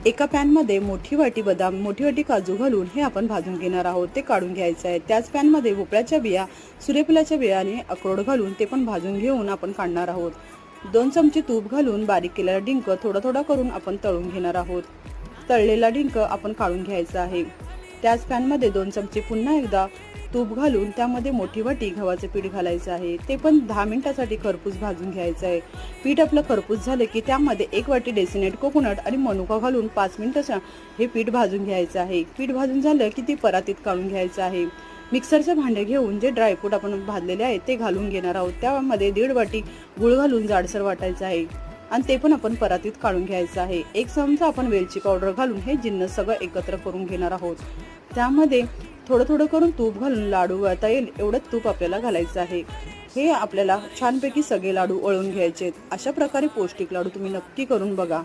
एका पॅनमध्ये मोठी वाटी बदाम, मोठी वाटी काजू घालून हे आपण भाजून घेणार आहोत, ते काढून घ्यायचं आहे। त्याच पॅनमध्ये भोपळ्याच्या बिया, सूर्यफुलाच्या बिया आणि अक्रोड घालून ते पण भाजून घेऊन आपण काढणार आहोत। 2 चमचे तूप घालून बारीक केलेला डिंक थोडा थोडा करून आपण तळून घेणार आहोत। तळलेला डिंक आपण काढून घ्यायचा आहे। त्याच पॅनमध्ये 2 चमचे पुन्हा एकदा तूप घालून त्यामध्ये मोठी वाटी गव्हाचे पीठ घालायचं आहे, ते पण 10 मिनिटांसाठी खरपूस भाजून घ्यायचं आहे। पीठ आपलं खरपूस झाले की त्यामध्ये 1 वाटी डेसिनेट कोकोनट आणि मनुका घालून 5 मिनिटांचा हे पीठ भाजून घ्यायचं आहे। पीठ भाजून झालं की ती परातीत काढून घ्यायचं आहे। मिक्सरचे भांडे घेऊन जे ड्रायफ्रूट आपण भाजलेले आहे ते घालून घेणार आहोत। त्यामध्ये 1.5 वाटी गूळ घालून जाडसर वाटायचं आहे आणि ते पण आपण परातीत काढून घ्यायचं आहे। 1 चमचा आपण वेलची पावडर घालून हे जिन्नस सगळं एकत्र करून घेणार आहोत। त्यामध्ये थोडं थोडं करून तूप घालून लाडू वळता येईल एवढं तूप आपल्याला घालायचं आहे। हे आपल्याला छानपैकी सगळे लाडू वळून घ्यायचे आहेत। अशा प्रकारे पौष्टिक लाडू तुम्ही नक्की करून बघा।